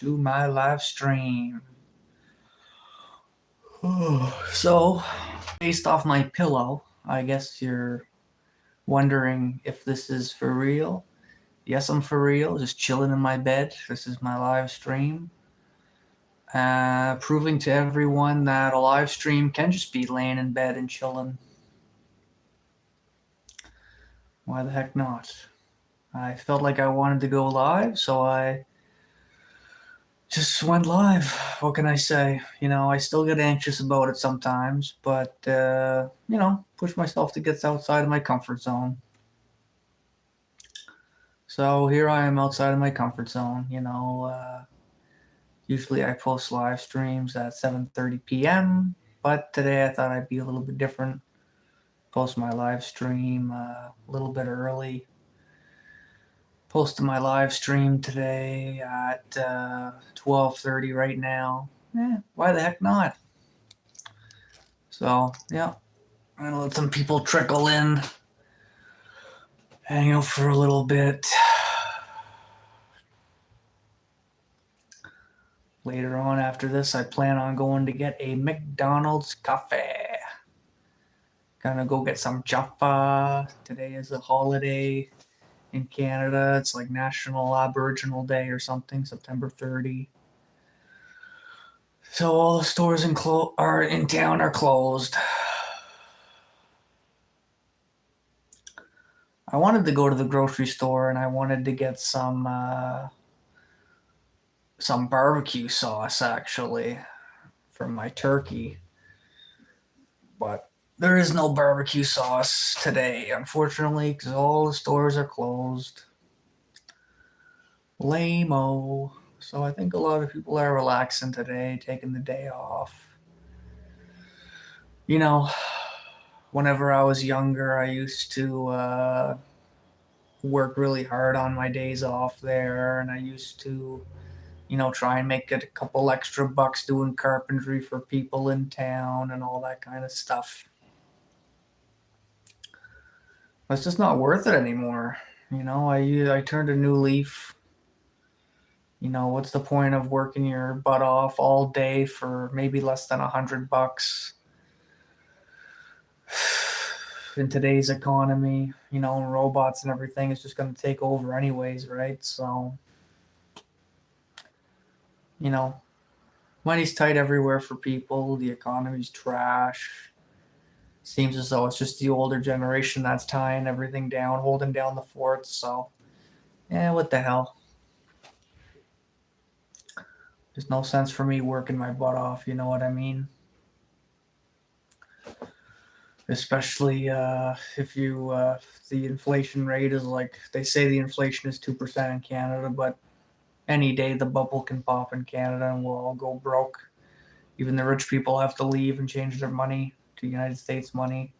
to my live stream. So, based off my pillow, I guess you're wondering if this is for real. Yes, I'm for real, just chilling in my bed. This is my live stream. Proving to everyone that a live stream can just be laying in bed and chilling. Why the heck not? I felt like I wanted to go live, so I just went live. What can I say? I still get anxious about it sometimes, but, push myself to get outside of my comfort zone. So here I am outside of my comfort zone. Usually I post live streams at 7:30 p.m., but today I thought I'd be a little bit different. Post my live stream a little bit early. Posted my live stream today at 12:30 right now. Why the heck not? So, yeah, I'm going to let some people trickle in, hang out for a little bit. Later on after this, I plan on going to get a McDonald's coffee. Gonna go get some Jaffa. Today is a holiday in Canada. It's like National Aboriginal Day or something, September 30. So all the stores in town are closed. I wanted to go to the grocery store and I wanted to get some barbecue sauce actually for my turkey, but there is no barbecue sauce today, unfortunately, because all the stores are closed. Lame-o. So I think a lot of people are relaxing today, taking the day off. Whenever I was younger, I used to work really hard on my days off there, and I used to try and make it a couple extra bucks doing carpentry for people in town and all that kind of stuff. It's just not worth it anymore. I turned a new leaf. What's the point of working your butt off all day for maybe less than $100? In today's economy, robots and everything is just going to take over anyways, right? So, money's tight everywhere for people. The economy's trash. Seems as though it's just the older generation that's tying everything down, holding down the fort. So, what the hell? There's no sense for me working my butt off, you know what I mean? Especially if the inflation rate is like, they say the inflation is 2% in Canada, but any day the bubble can pop in Canada and we'll all go broke. Even the rich people have to leave and change their money to United States money.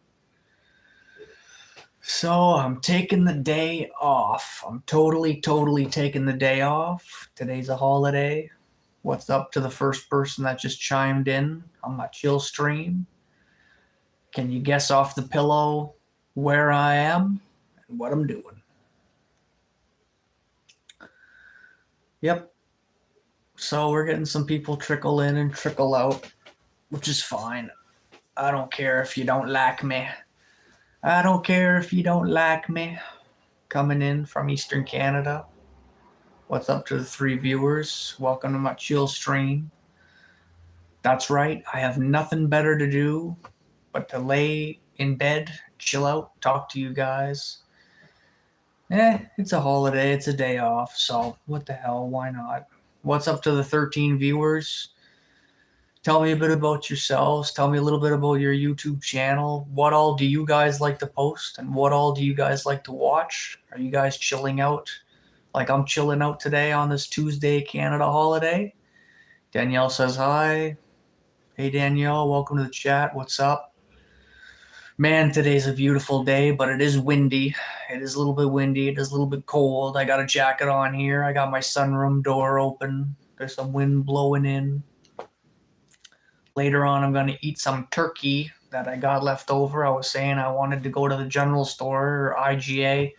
So I'm taking the day off. I'm totally taking the day off. Today's a holiday. What's up to the first person that just chimed in on my chill stream? Can you guess off the pillow where I am and what I'm doing? Yep. So we're getting some people trickle in and trickle out, which is fine. I don't care if you don't like me. I don't care if you don't like me. Coming in from Eastern Canada. What's up to the 3 viewers? Welcome to my chill stream. That's right, I have nothing better to do but to lay in bed, chill out, talk to you guys. It's a holiday, it's a day off, so what the hell, why not? What's up to the 13 viewers? Tell me a bit about yourselves. Tell me a little bit about your YouTube channel. What all do you guys like to post, and what all do you guys like to watch? Are you guys chilling out like I'm chilling out today on this Tuesday Canada holiday? Danielle says hi. Hey Danielle, welcome to the chat. What's up? Man, today's a beautiful day, but it is windy. It is a little bit windy. It is a little bit cold. I got a jacket on here. I got my sunroom door open. There's some wind blowing in. Later on, I'm going to eat some turkey that I got left over. I was saying I wanted to go to the general store or IGA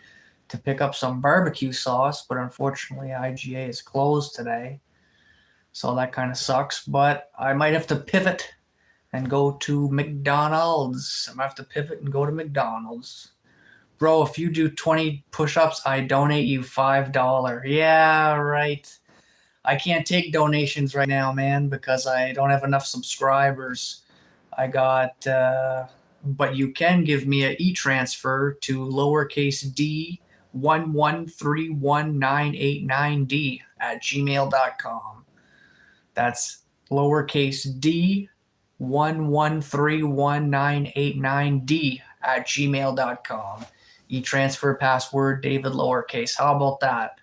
to pick up some barbecue sauce, but unfortunately IGA is closed today. So that kind of sucks, but I might have to pivot and go to McDonald's. I might have to pivot and go to McDonald's. Bro, if you do 20 push-ups, I donate you $5. Yeah, right. I can't take donations right now, man, because I don't have enough subscribers. I got, but you can give me an e-transfer to lowercase d 1131989d at gmail.com. That's lowercase d 1131989d at gmail.com. E-transfer password David lowercase. How about that?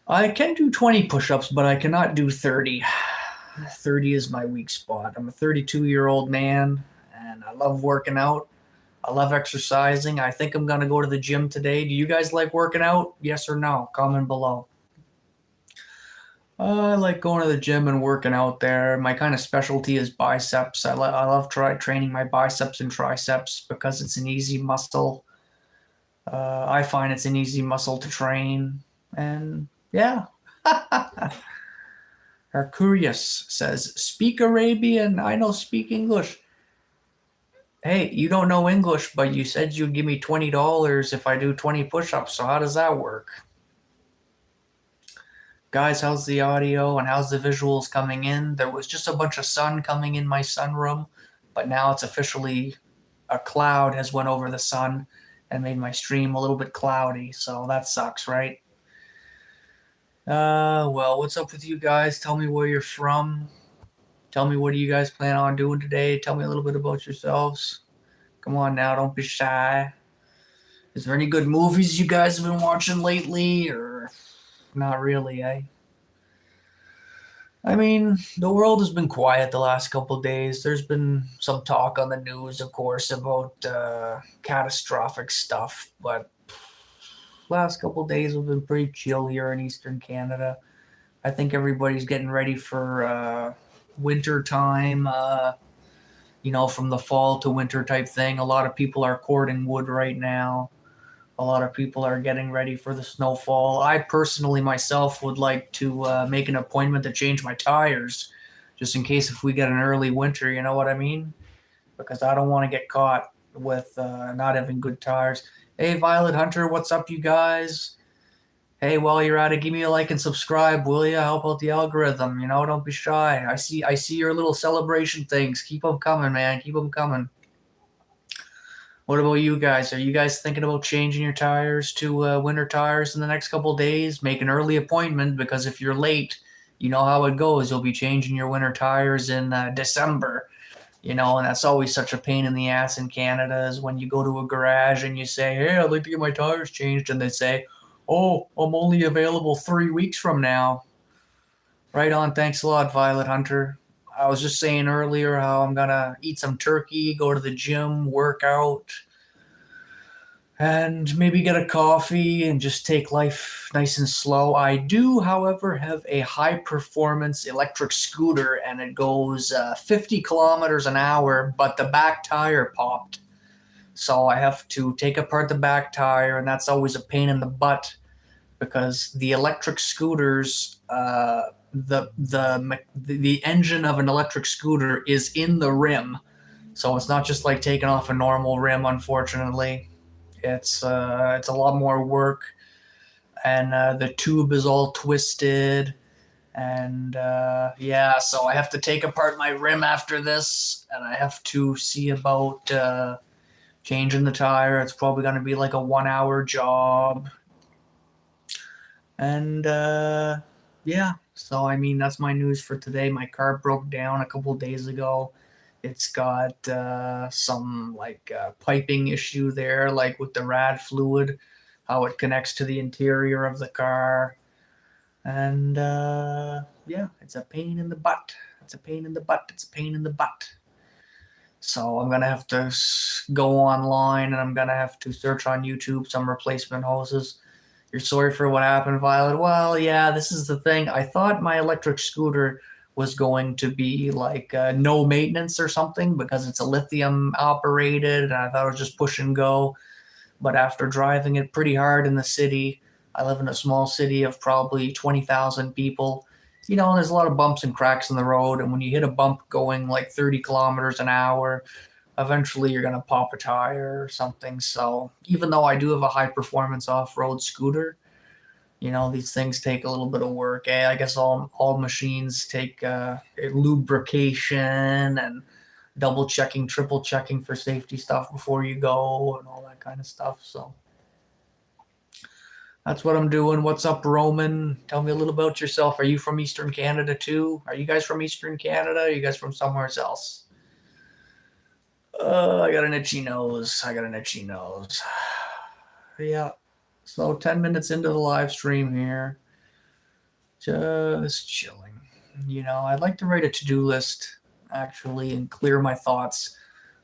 I can do 20 push-ups, but I cannot do 30. 30 is my weak spot. I'm a 32-year-old man, and I love working out. I love exercising. I think I'm going to go to the gym today. Do you guys like working out? Yes or no? Comment below. I like going to the gym and working out there. My kind of specialty is biceps. I love training my biceps and triceps because it's an easy muscle. I find it's an easy muscle to train. And yeah. Hercurius says, speak Arabian. I know speak English. Hey, you don't know English, but you said you'd give me $20 if I do 20 push-ups. So how does that work? Guys, how's the audio and how's the visuals coming in? There was just a bunch of sun coming in my sunroom, but now it's officially a cloud has went over the sun and made my stream a little bit cloudy. So that sucks, right? Well, what's up with you guys? Tell me where you're from. Tell me, what do you guys plan on doing today? Tell me a little bit about yourselves. Come on now, don't be shy. Is there any good movies you guys have been watching lately, or not really, eh? I mean, the world has been quiet the last couple of days. There's been some talk on the news, of course, about catastrophic stuff, but last couple of days have been pretty chill here in Eastern Canada. I think everybody's getting ready for winter time, from the fall to winter type thing. A lot of people are cording wood right now. A lot of people are getting ready for the snowfall. I personally myself would like to make an appointment to change my tires just in case if we get an early winter, you know what I mean? Because I don't want to get caught with not having good tires. Hey, Violet Hunter, what's up, you guys? Hey, while you're at it, give me a like and subscribe, will ya? Help out the algorithm, don't be shy. I see your little celebration things. Keep them coming, man. Keep them coming. What about you guys? Are you guys thinking about changing your tires to winter tires in the next couple of days? Make an early appointment, because if you're late, you know how it goes. You'll be changing your winter tires in December, and that's always such a pain in the ass in Canada, is when you go to a garage and you say, hey, I'd like to get my tires changed, and they say, oh, I'm only available 3 weeks from now. Right on. Thanks a lot, Violet Hunter. I was just saying earlier how I'm going to eat some turkey, go to the gym, work out, and maybe get a coffee and just take life nice and slow. I do, however, have a high-performance electric scooter, and it goes 50 kilometers an hour, but the back tire popped. So I have to take apart the back tire, and that's always a pain in the butt, because the electric scooters, the engine of an electric scooter is in the rim, so it's not just like taking off a normal rim. Unfortunately, it's a lot more work, and the tube is all twisted, and so I have to take apart my rim after this, and I have to see about changing the tire. It's probably going to be like a 1-hour job. And so I mean, that's my news for today. My car broke down a couple days ago. It's got some piping issue there, like with the rad fluid, how it connects to the interior of the car. And it's a pain in the butt. It's a pain in the butt. It's a pain in the butt. So I'm going to have to go online, and I'm going to have to search on YouTube some replacement hoses. You're sorry for what happened, Violet? Well, yeah, this is the thing. I thought my electric scooter was going to be like no maintenance or something, because it's a lithium operated, and I thought it was just push and go. But after driving it pretty hard in the city, I live in a small city of probably 20,000 people, there's a lot of bumps and cracks in the road, and when you hit a bump going like 30 kilometers an hour, eventually you're going to pop a tire or something. So even though I do have a high performance off-road scooter, these things take a little bit of work. I guess all machines take lubrication and double checking, triple checking for safety stuff before you go and all that kind of stuff. So that's what I'm doing. What's up, Roman? Tell me a little about yourself. Are you from Eastern Canada too? Are you guys from Eastern Canada? Are you guys from somewhere else? I got an itchy nose. Yeah. So 10 minutes into the live stream here. Just chilling. I'd like to write a to-do list actually and clear my thoughts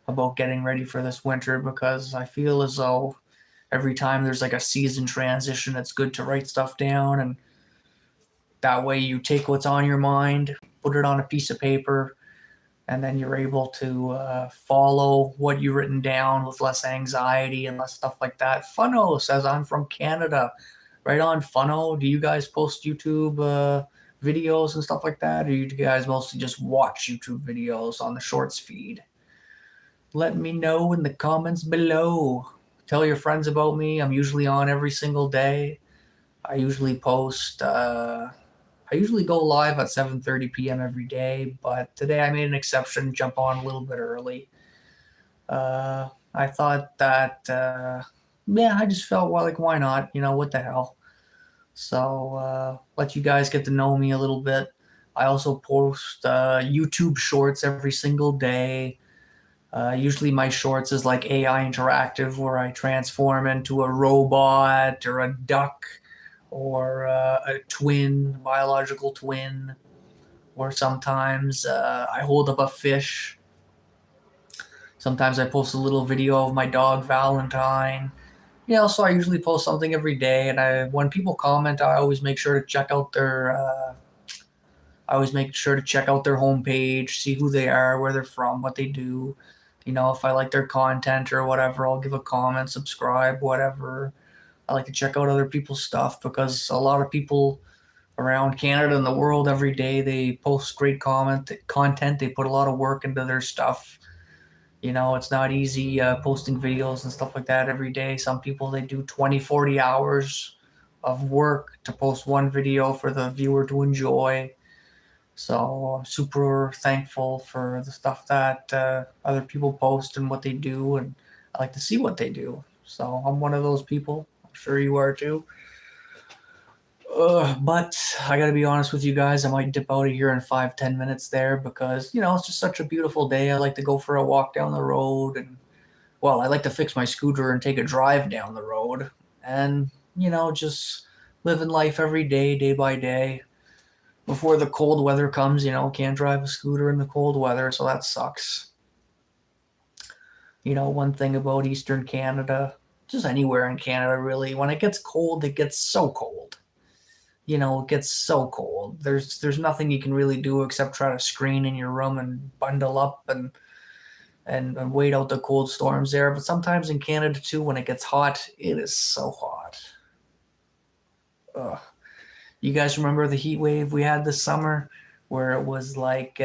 about getting ready for this winter, because I feel as though every time there's like a season transition, it's good to write stuff down, and that way you take what's on your mind, put it on a piece of paper, and then you're able to follow what you've written down with less anxiety and less stuff like that. Funno says, I'm from Canada. Right on, Funno. Do you guys post YouTube videos and stuff like that, or do you guys mostly just watch YouTube videos on the Shorts feed? Let me know in the comments below. Tell your friends about me. I'm usually on every single day. I usually post. I usually go live at 7:30 p.m. every day, but today I made an exception, jump on a little bit early. I thought that, yeah, I just felt, well, like, why not? What the hell? So let you guys get to know me a little bit. I also post YouTube shorts every single day. Usually my shorts is like AI interactive, where I transform into a robot or a duck or a twin, biological twin, or sometimes I hold up a fish. Sometimes I post a little video of my dog Valentine. So I usually post something every day, and when people comment, I always make sure to check out their homepage, see who they are, where they're from, what they do. If I like their content or whatever, I'll give a comment, subscribe, whatever. I like to check out other people's stuff, because a lot of people around Canada and the world every day, they post great content. They put a lot of work into their stuff. It's not easy posting videos and stuff like that every day. Some people, they do 20, 40 hours of work to post one video for the viewer to enjoy. So I'm super thankful for the stuff that other people post and what they do, and I like to see what they do. So I'm one of those people. I'm sure you are too. But I gotta be honest with you guys, I might dip out of here in 5-10 minutes there, because it's just such a beautiful day. I like to go for a walk down the road, and I like to fix my scooter and take a drive down the road, and just living life every day, day by day. Before the cold weather comes, can't drive a scooter in the cold weather, so that sucks. One thing about Eastern Canada, just anywhere in Canada really, when it gets cold, it gets so cold. It gets so cold. There's nothing you can really do except try to screen in your room and bundle up and wait out the cold storms there. But sometimes in Canada too, when it gets hot, it is so hot. Ugh. You guys remember the heat wave we had this summer, where it was like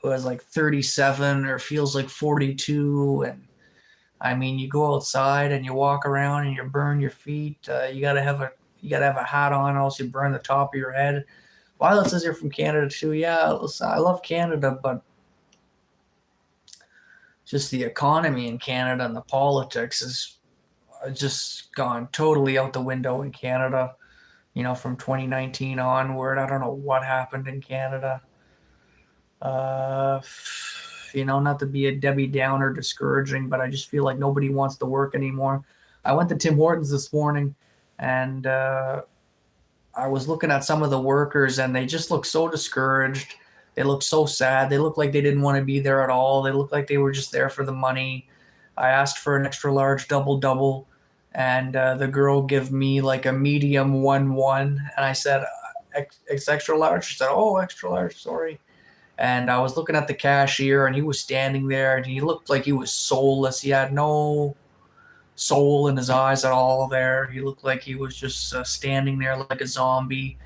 37, or feels like 42, and I mean, you go outside and you walk around and you burn your feet. You gotta have a hat on, else you burn the top of your head. Violet says you're from Canada too. Yeah, listen, I love Canada, but just the economy in Canada and the politics has just gone totally out the window in Canada. From 2019 onward, I don't know what happened in Canada. Not to be a Debbie Downer discouraging, but I just feel like nobody wants to work anymore. I went to Tim Hortons this morning, and I was looking at some of the workers, and they just look so discouraged. They look so sad. They look like they didn't want to be there at all. They look like they were just there for the money. I asked for an extra large double, and the girl gave me like a medium 1-1, and I said, it's extra large. She said, oh, extra large, sorry. And I was looking at the cashier, and he was standing there, and he looked like he was soulless. He had no soul in his eyes at all there. He looked like he was just standing there like a zombie.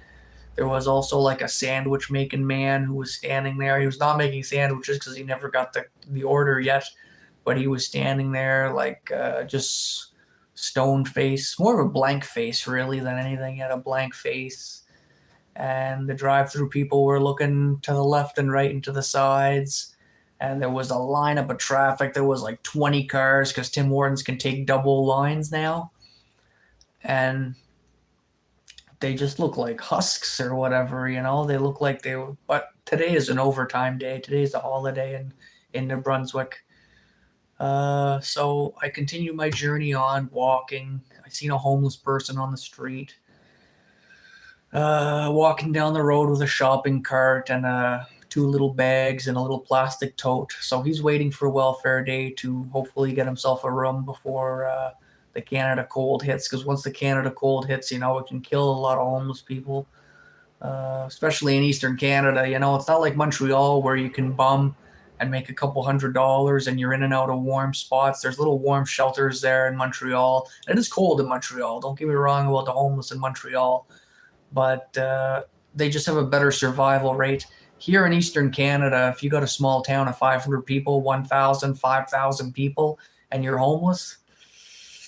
There was also like a sandwich making man who was standing there. He was not making sandwiches because he never got the order yet, but he was standing there like just stone face, more of a blank face really than anything. He had a blank face. And the drive-through people were looking to the left and right and to the sides. And there was a lineup of traffic. There was like 20 cars because Tim Hortons can take double lines now. And they just look like husks or whatever, you know. They look like they were, but today is an overtime day. Today is a holiday in New Brunswick. So I continue my journey on walking. I seen a homeless person on the street, walking down the road with a shopping cart and two little bags and a little plastic tote. So he's waiting for welfare day to hopefully get himself a room before the Canada cold hits. Because once the Canada cold hits, you know, it can kill a lot of homeless people, especially in Eastern Canada. You know, it's not like Montreal where you can bum and make a couple $100 and you're in and out of warm spots. There's little warm shelters there in Montreal. It is cold in Montreal. Don't get me wrong about the homeless in Montreal, but they just have a better survival rate. Here in Eastern Canada, if you got a small town of 500 people, 1,000, 5,000 people, and you're homeless,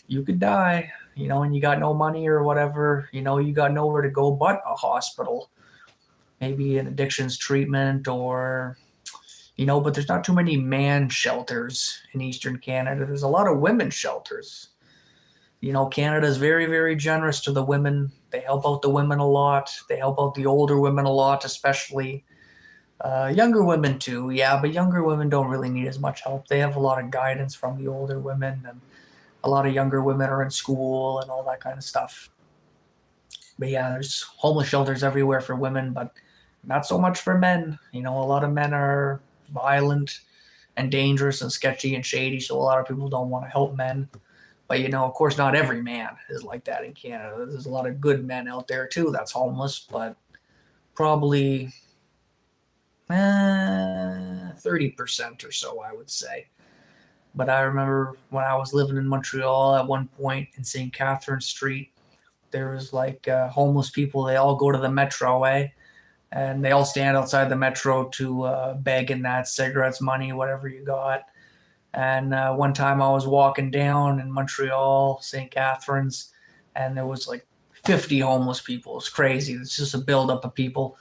you could die, you know, and you got no money or whatever, you know, you got nowhere to go but a hospital, maybe an addictions treatment or, you know, but there's not too many man shelters in Eastern Canada. There's a lot of women shelters. You know, Canada is very, very generous to the women. They help out the women a lot. They help out the older women a lot, especially younger women too. Yeah, but younger women don't really need as much help. They have a lot of guidance from the older women, and a lot of younger women are in school and all that kind of stuff. But yeah, there's homeless shelters everywhere for women, but not so much for men. You know, a lot of men are violent and dangerous and sketchy and shady, so a lot of people don't want to help men. But you know, of course, not every man is like that in Canada. There's a lot of good men out there too that's homeless, but probably 30% or so, I would say. But I remember when I was living in Montreal at one point in St. Catherine Street, there was like homeless people. They all go to the metro, and they all stand outside the metro to beg in that cigarettes, money, whatever you got. And one time I was walking down in Montreal, St. Catharines, and there was like 50 homeless people. It's crazy. It's just a buildup of people,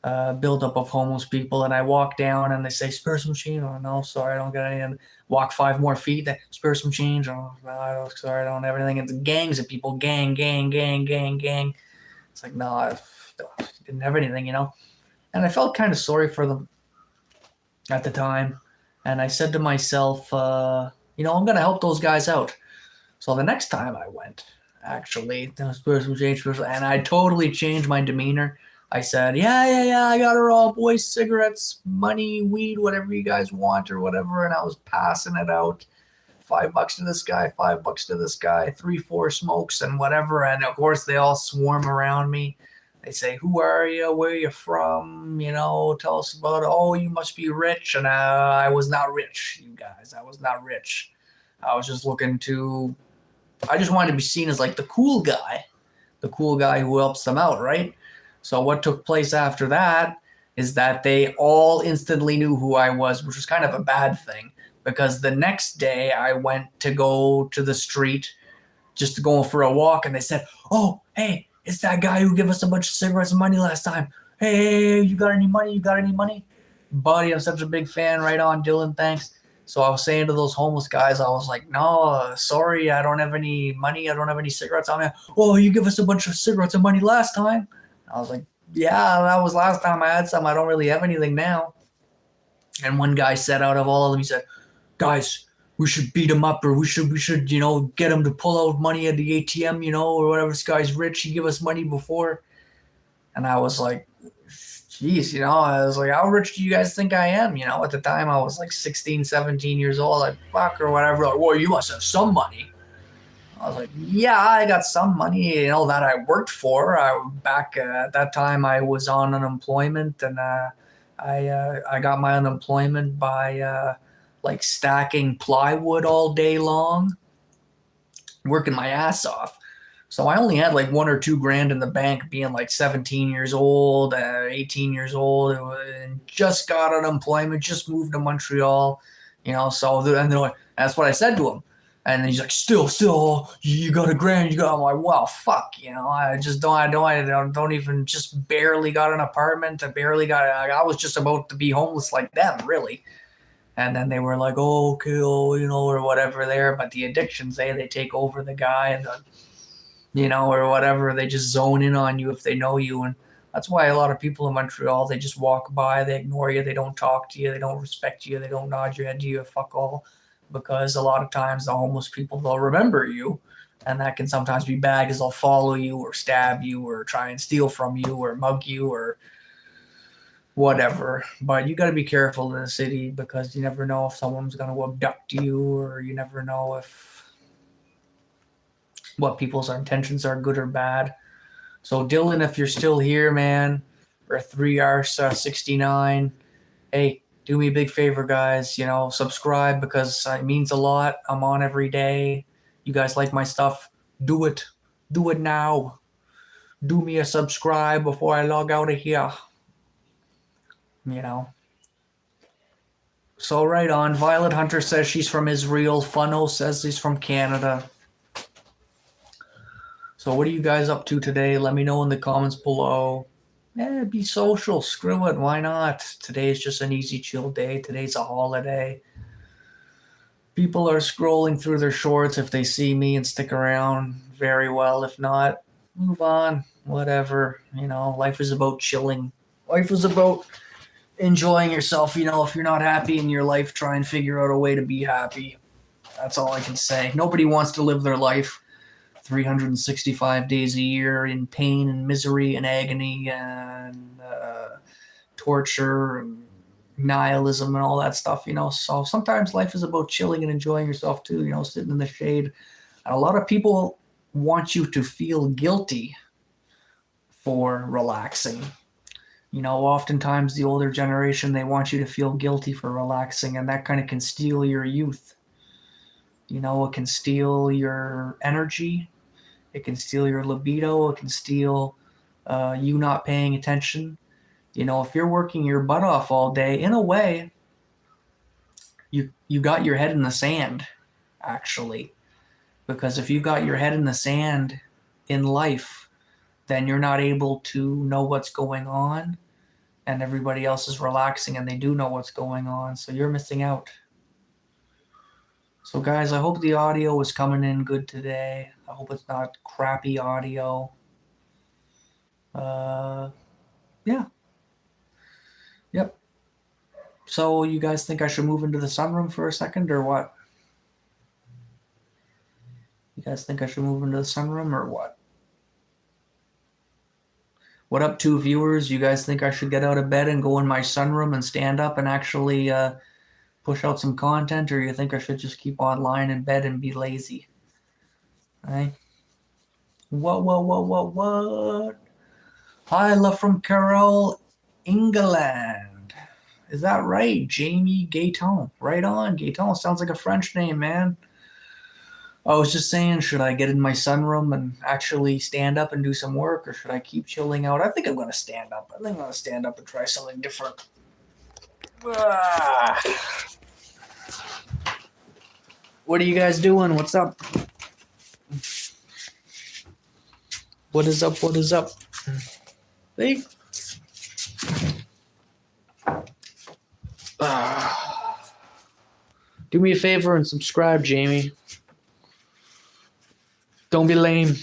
buildup of homeless people. And I walk down and they say, spare some change. Oh, no, sorry, I don't get any. And walk 5 more feet, they spare some change. Oh, no, sorry, I don't have anything. It's gangs of people, gang, gang, gang, gang, gang. It's like, no, I didn't have anything, you know. And I felt kind of sorry for them at the time. And I said to myself, you know, I'm going to help those guys out. So the next time I went, actually, and I totally changed my demeanor. I said, yeah, I got her all, boys, cigarettes, money, weed, whatever you guys want or whatever. And I was passing it out. $5 to this guy, $5 to this guy, 3, 4 smokes and whatever. And of course, they all swarm around me. They say, who are you? Where are you from? You know, tell us about it. Oh, you must be rich. And I was not rich, you guys. I was not rich. I was just I just wanted to be seen as like the cool guy who helps them out, right? So what took place after that is that they all instantly knew who I was, which was kind of a bad thing because the next day I went to go to the street just to go for a walk and they said, oh, hey, it's that guy who gave us a bunch of cigarettes and money last time. Hey, you got any money? You got any money? Buddy, I'm such a big fan. Right on, Dylan. Thanks. So I was saying to those homeless guys, I was like, no, sorry, I don't have any money. I don't have any cigarettes on me. Oh, you give us a bunch of cigarettes and money last time. I was like, yeah, that was last time I had some. I don't really have anything now. And one guy said out of all of them, he said, guys, we should beat him up, or we should, you know, get him to pull out money at the ATM, you know, or whatever. This guy's rich. He gave us money before. And I was like, geez, you know, I was like, how rich do you guys think I am? You know, at the time I was like 16, 17 years old, like, fuck or whatever. Like, well, you must have some money. I was like, yeah, I got some money, you know, that I worked for. Back at that time I was on unemployment, and I got my unemployment by like stacking plywood all day long, working my ass off. So I only had like 1 or 2 grand in the bank being like 17 years old, 18 years old, and just got unemployment, just moved to Montreal, So and they're like, that's what I said to him. And he's like, still, you got $1,000, you got. I'm like, well, fuck, I just don't even, just barely got an apartment. I was just about to be homeless like them, really. And then they were like, oh, okay, oh, or whatever there. But the addictions, they take over the guy, and or whatever. They just zone in on you if they know you. And that's why a lot of people in Montreal, they just walk by, they ignore you, they don't talk to you, they don't respect you, they don't nod your head to you, fuck all. Because a lot of times the homeless people, they'll remember you. And that can sometimes be bad because they'll follow you or stab you or try and steal from you or mug you or whatever. But you got to be careful in the city because you never know if someone's going to abduct you, or you never know if what people's intentions are, good or bad. So Dylan, if you're still here, man, or 3R69, hey, do me a big favor, guys. Subscribe because it means a lot. I'm on every day. You guys like my stuff? Do it. Do it now. Do me a subscribe before I log out of here. So right on. Violet Hunter says she's from Israel. Funnel says he's from Canada. So what are you guys up to today? Let me know in the comments below. Be social. Screw it. Why not? Today's just an easy, chill day. Today's a holiday. People are scrolling through their shorts if they see me and stick around. Very well. If not, move on. Whatever. Life is about chilling. Life is about enjoying yourself. If you're not happy in your life, try and figure out a way to be happy. That's all I can say. Nobody wants to live their life 365 days a year in pain and misery and agony and torture and nihilism and all that stuff, So sometimes life is about chilling and enjoying yourself too, sitting in the shade. And a lot of people want you to feel guilty for relaxing. Oftentimes the older generation, they want you to feel guilty for relaxing, and that kind of can steal your youth. It can steal your energy. It can steal your libido. It can steal you not paying attention. If you're working your butt off all day, in a way, you got your head in the sand, actually. Because if you got your head in the sand in life, then you're not able to know what's going on, and everybody else is relaxing and they do know what's going on, so you're missing out. So guys, I hope the audio is coming in good today. I hope it's not crappy audio. Yeah. Yep. So you guys think I should move into the sunroom for a second or what? You guys think I should move into the sunroom or what? What up, 2 viewers? You guys think I should get out of bed and go in my sunroom and stand up and actually push out some content, or you think I should just keep online in bed and be lazy? Right? What? Hi, love from Carol, England. Is that right? Jamie Gayton. Right on. Gayton sounds like a French name, man. I was just saying, should I get in my sunroom and actually stand up and do some work, or should I keep chilling out? I think I'm going to stand up. I think I'm going to stand up and try something different. What are you guys doing? What's up? What is up? What is up? See? Do me a favor and subscribe, Jamie. Don't be lame.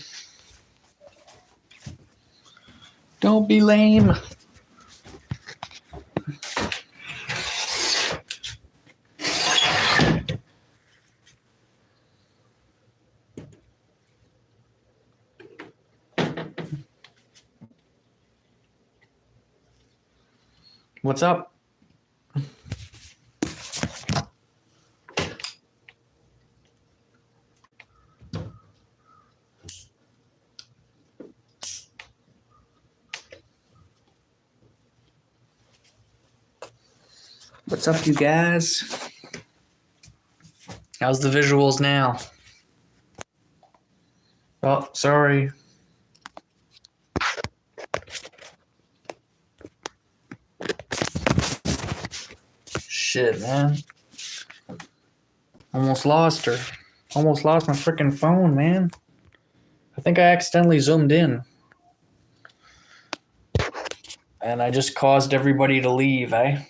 Don't be lame. What's up? What's up, you guys? How's the visuals now? Oh, sorry. Shit, man. Almost lost her. Almost lost my freaking phone, man. I think I accidentally zoomed in. And I just caused everybody to leave, eh?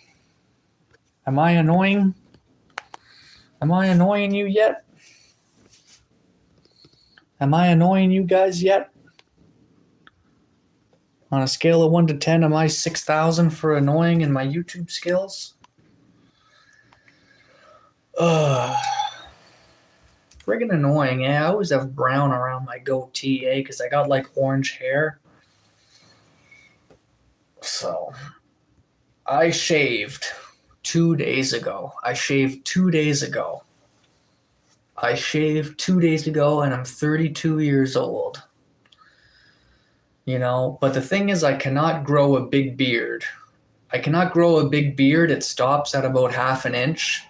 Am I annoying? Am I annoying you yet? Am I annoying you guys yet? On a scale of 1 to 10, am I 6,000 for annoying in my YouTube skills? Ugh. Friggin' annoying, eh? I always have brown around my goatee, eh? Because I got like orange hair. So, I shaved 2 days ago. I shaved 2 days ago. I shaved 2 days ago and I'm 32 years old. You know, but the thing is, I cannot grow a big beard. I cannot grow a big beard. It stops at about half an inch.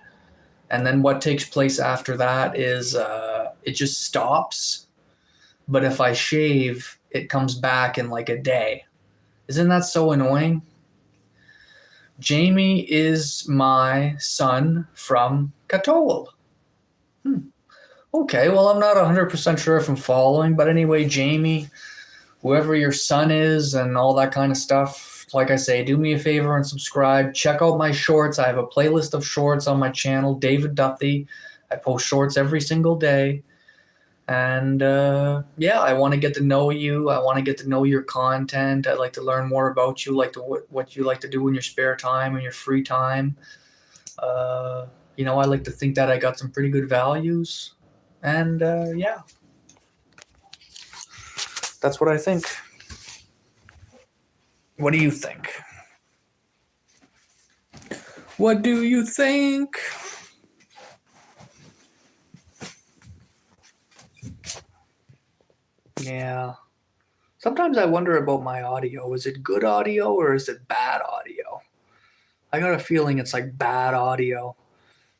And then what takes place after that is it just stops. But if I shave, it comes back in like a day. Isn't that so annoying? Jamie is my son from Katowal. Okay, well, I'm not 100% sure if I'm following, but anyway, Jamie, whoever your son is and all that kind of stuff, like I say, do me a favor and subscribe. Check out my shorts. I have a playlist of shorts on my channel, David Duthie. I post shorts every single day. And yeah, I want to get to know you. I want to get to know your content. I'd like to learn more about you, like what you like to do in your spare time and your free time. You know, I like to think that I got some pretty good values. And yeah, that's what I think. What do you think? What do you think? Yeah. Sometimes I wonder about my audio. Is it good audio or is it bad audio? I got a feeling it's like bad audio.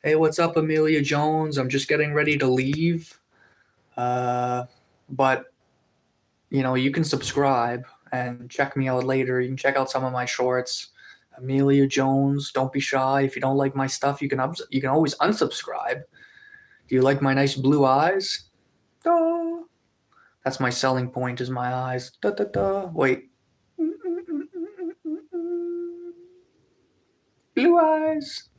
Hey, what's up, Amelia Jones? I'm just getting ready to leave. But, you know, you can subscribe and check me out later. You can check out some of my shorts. Amelia Jones, don't be shy. If you don't like my stuff, you can always unsubscribe. Do you like my nice blue eyes? Da. That's my selling point is my eyes. Da, da, da. Wait. Blue eyes.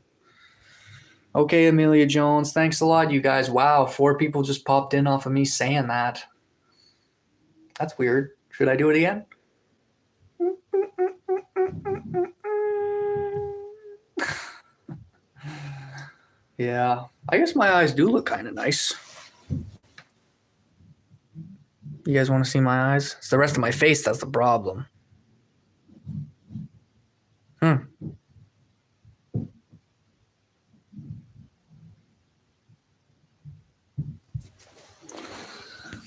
Okay, Amelia Jones, thanks a lot, you guys. Wow, 4 people just popped in off of me saying that. That's weird. Should I do it again? Yeah, I guess my eyes do look kind of nice. You guys want to see my eyes? It's the rest of my face that's the problem.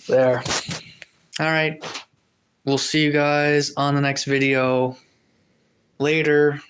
There. All right. We'll see you guys on the next video. Later.